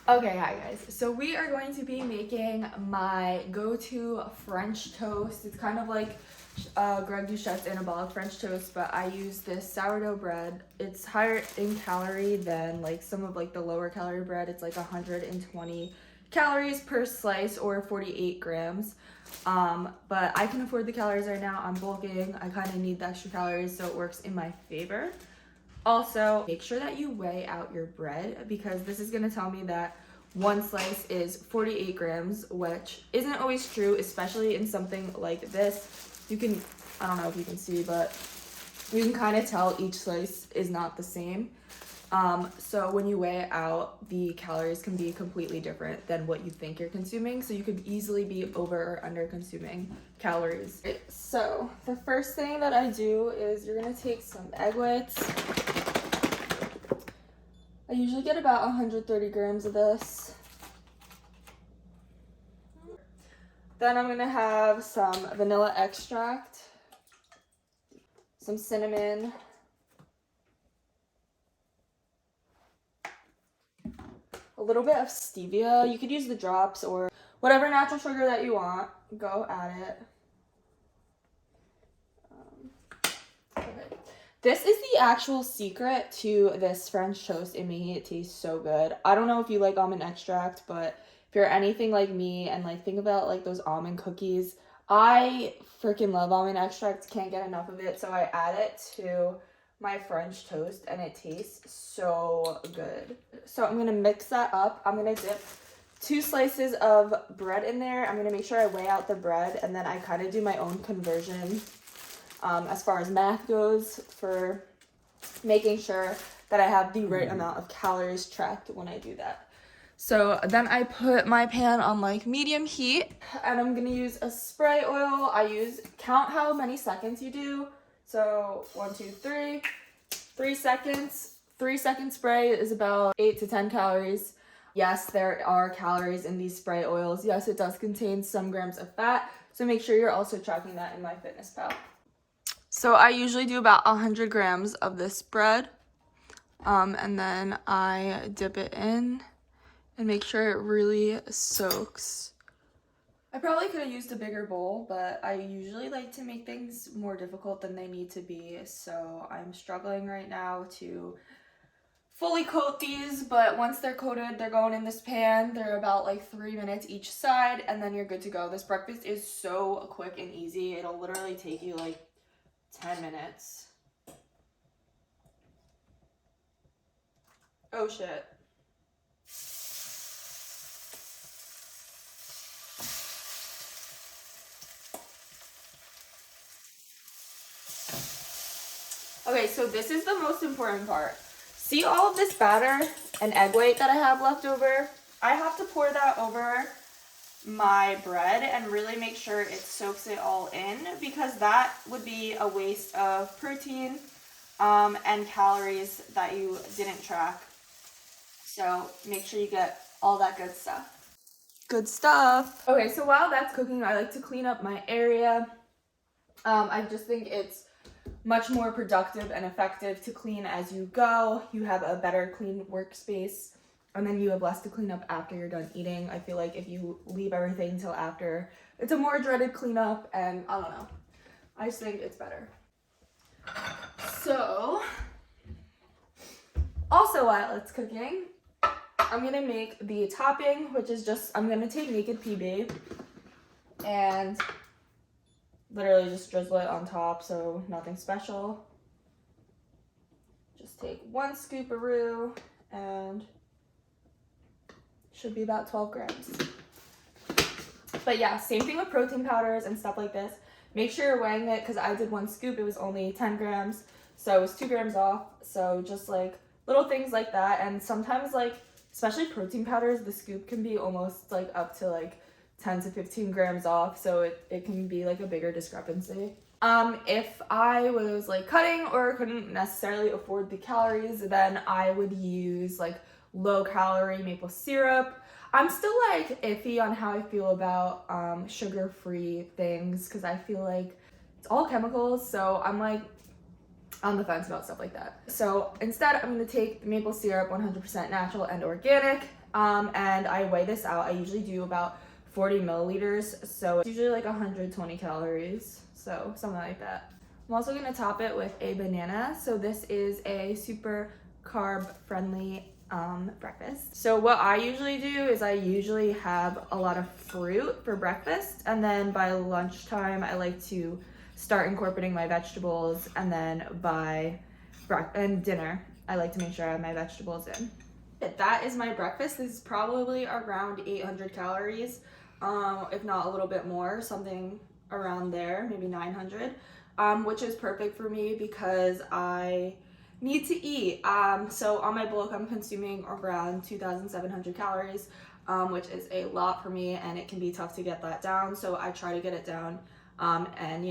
Okay, hi guys. So we are going to be making my go-to French toast. It's kind of like Greg Duchette's anabolic French toast, but I use this sourdough bread. It's higher in calorie than like some of like the lower calorie bread. It's like 120 calories per slice or 48 grams. But I can afford the calories right now. I'm bulking. I kind of need the extra calories, so it works in my favor. Also, make sure that you weigh out your bread because this is gonna tell me that one slice is 48 grams, which isn't always true, especially in something like this. You can, I don't know if you can see, but you can kind of tell each slice is not the same. So when you weigh it out, the calories can be completely different than what you think you're consuming. So you could easily be over or under consuming calories. So the first thing that I do is you're gonna take some egg whites. I usually get about 130 grams of this. Then I'm gonna have some vanilla extract, some cinnamon, a little bit of stevia. You could use the drops or whatever natural sugar that you want. Go add it. Okay. This is the actual secret to this French toast and making it taste so good. I don't know if you like almond extract, but if you're anything like me and like think about like those almond cookies, I freaking love almond extract. Can't get enough of it, so I add it to my French toast and it tastes so good. So I'm gonna mix that up. I'm gonna dip 2 slices of bread in there. I'm gonna make sure I weigh out the bread and then I kind of do my own conversion as far as math goes for making sure that I have the right amount of calories tracked when I do that. So then I put my pan on like medium heat and I'm gonna use a spray oil. Count how many seconds you do. So 1, 2, 3, 3 seconds. 3-second spray is about 8 to 10 calories. Yes, there are calories in these spray oils. Yes, it does contain some grams of fat. So make sure you're also tracking that in MyFitnessPal. So I usually do about 100 grams of this bread. And then I dip it in and make sure it really soaks. I probably could have used a bigger bowl, but I usually like to make things more difficult than they need to be. So I'm struggling right now to fully coat these, but once they're coated, they're going in this pan. They're about like 3 minutes each side, and then you're good to go. This breakfast is so quick and easy. It'll literally take you like 10 minutes. Oh shit. Okay, so this is the most important part. See all of this batter and egg white that I have left over? I have to pour that over my bread and really make sure it soaks it all in because that would be a waste of protein and calories that you didn't track. So make sure you get all that good stuff. Good stuff. Okay, so while that's cooking, I like to clean up my area. I just think it's much more productive and effective to clean as you go. You have a better clean workspace and then you have less to clean up after you're done eating. I feel like if you leave everything until after, it's a more dreaded cleanup and I don't know. I just think it's better. So, also while it's cooking, I'm gonna make the topping, which is just, I'm gonna take naked PB and literally just drizzle it on top, so nothing special. Just take 1 scooparoo and should be about 12 grams. But yeah, same thing with protein powders and stuff like this. Make sure you're weighing it because I did 1 scoop, it was only 10 grams, so it was 2 grams off. So just like little things like that, and sometimes like, especially protein powders, the scoop can be almost like up to like 10 to 15 grams off, so it can be like a bigger discrepancy. If I was like cutting or couldn't necessarily afford the calories, then I would use like low calorie maple syrup. I'm still like iffy on how I feel about sugar-free things because I feel like it's all chemicals, so I'm like on the fence about stuff like that. So instead, I'm gonna take the maple syrup, 100% natural and organic, And I weigh this out. I usually do about 40 milliliters, so it's usually like 120 calories, so something like that. I'm also gonna top it with a banana. So this is a super carb friendly breakfast. So what I usually do is I usually have a lot of fruit for breakfast, and then by lunchtime I like to start incorporating my vegetables, and then by dinner I like to make sure I have my vegetables in. That is my breakfast. This is probably around 800 calories, if not a little bit more, something around there, maybe 900, which is perfect for me because I need to eat. So on my bulk, I'm consuming around 2,700 calories, which is a lot for me, and it can be tough to get that down. So I try to get it down, and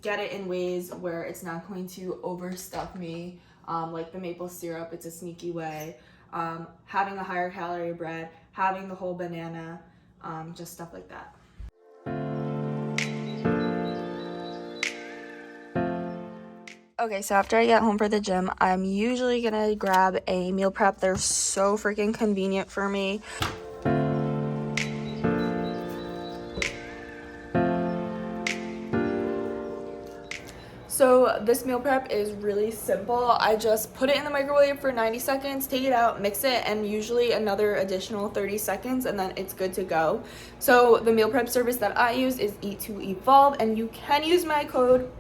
get it in ways where it's not going to overstuff me. Like the maple syrup, it's a sneaky way. Having a higher calorie bread, having the whole banana, just stuff like that. Okay, so after I get home for the gym, I'm usually gonna grab a meal prep. They're so freaking convenient for me. So this meal prep is really simple. I just put it in the microwave for 90 seconds, take it out, mix it, and usually another additional 30 seconds, and then it's good to go. So the meal prep service that I use is Eat2Evolve, and you can use my code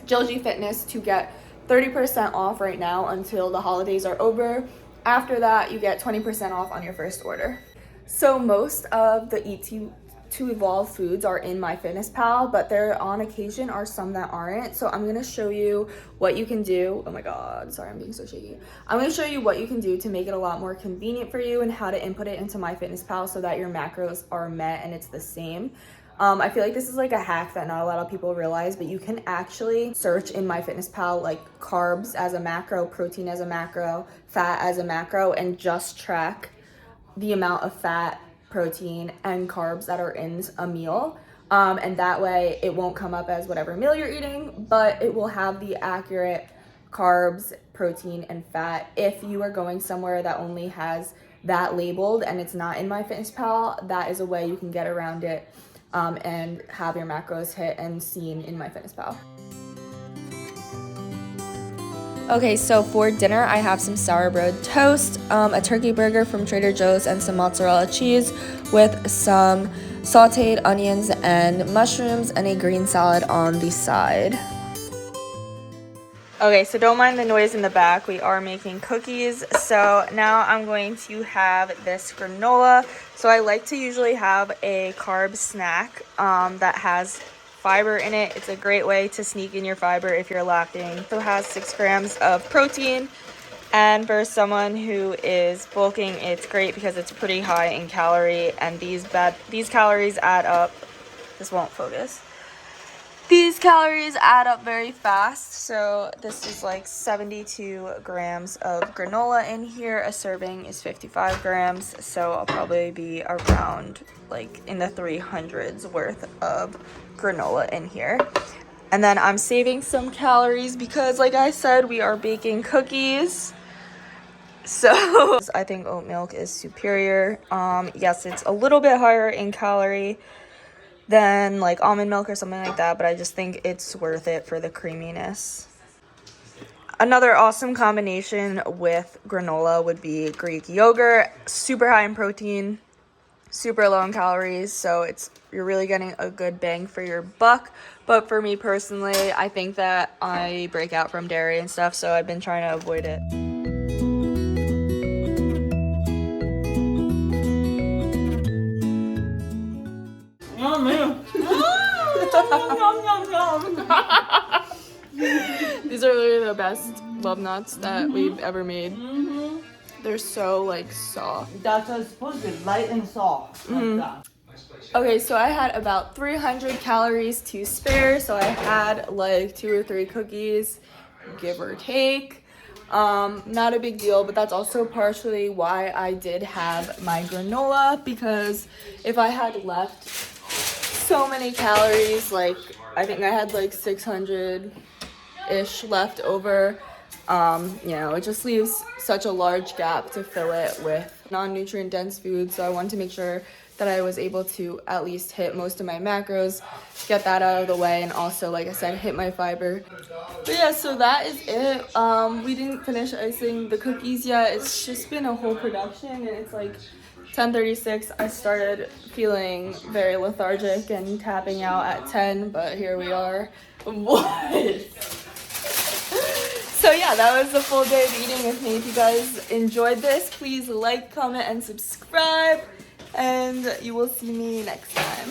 GILLGFitness to get 30% off right now until the holidays are over. After that, you get 20% off on your first order. So most of the Eat2Evolve foods are in MyFitnessPal, but there on occasion are some that aren't. So I'm gonna show you what you can do. Oh my God, sorry, I'm being so shaky. I'm gonna show you what you can do to make it a lot more convenient for you and how to input it into MyFitnessPal so that your macros are met and it's the same. I feel like this is like a hack that not a lot of people realize, but you can actually search in MyFitnessPal like carbs as a macro, protein as a macro, fat as a macro, and just track the amount of fat, protein, and carbs that are in a meal. And that way it won't come up as whatever meal you're eating, but it will have the accurate carbs, protein, and fat. If you are going somewhere that only has that labeled and it's not in MyFitnessPal, that is a way you can get around it. And have your macros hit and seen in MyFitnessPal. Okay, so for dinner, I have some sourdough toast, a turkey burger from Trader Joe's, and some mozzarella cheese with some sauteed onions and mushrooms, and a green salad on the side. Okay, so don't mind the noise in the back. We are making cookies. So now I'm going to have this granola. So I like to usually have a carb snack that has fiber in it. It's a great way to sneak in your fiber if you're lacking. So it has 6 grams of protein. And for someone who is bulking, it's great because it's pretty high in calorie, and these calories add up. This won't focus. These calories add up very fast, so this is like 72 grams of granola in here. A serving is 55 grams, so I'll probably be around like in the 300s worth of granola in here. And then I'm saving some calories because, like I said, we are baking cookies. So I think oat milk is superior. Yes, it's a little bit higher in calorie than like almond milk or something like that, but I just think it's worth it for the creaminess. Another awesome combination with granola would be Greek yogurt. Super high in protein, super low in calories, so you're really getting a good bang for your buck. But for me personally, I think that I break out from dairy and stuff, so I've been trying to avoid it. These are literally the best love nuts that we've ever made. Mm-hmm. They're so like soft. That's how it's supposed to be, light and soft. Mm-hmm. Like that. Okay, so I had about 300 calories to spare, so I had like 2 or 3 cookies, give or take. Not a big deal, but that's also partially why I did have my granola, because if I had left so many calories, like I think I had like 600-ish left over, it just leaves such a large gap to fill it with non-nutrient dense food, so I wanted to make sure that I was able to at least hit most of my macros, get that out of the way, and also, like I said, hit my fiber. But yeah, so that is it. We didn't finish icing the cookies yet. It's just been a whole production, and it's like 10:36. I started feeling very lethargic and tapping out at 10, but here we are. What? So yeah, that was the full day of eating with me. If you guys enjoyed this, please like, comment, and subscribe, and you will see me next time.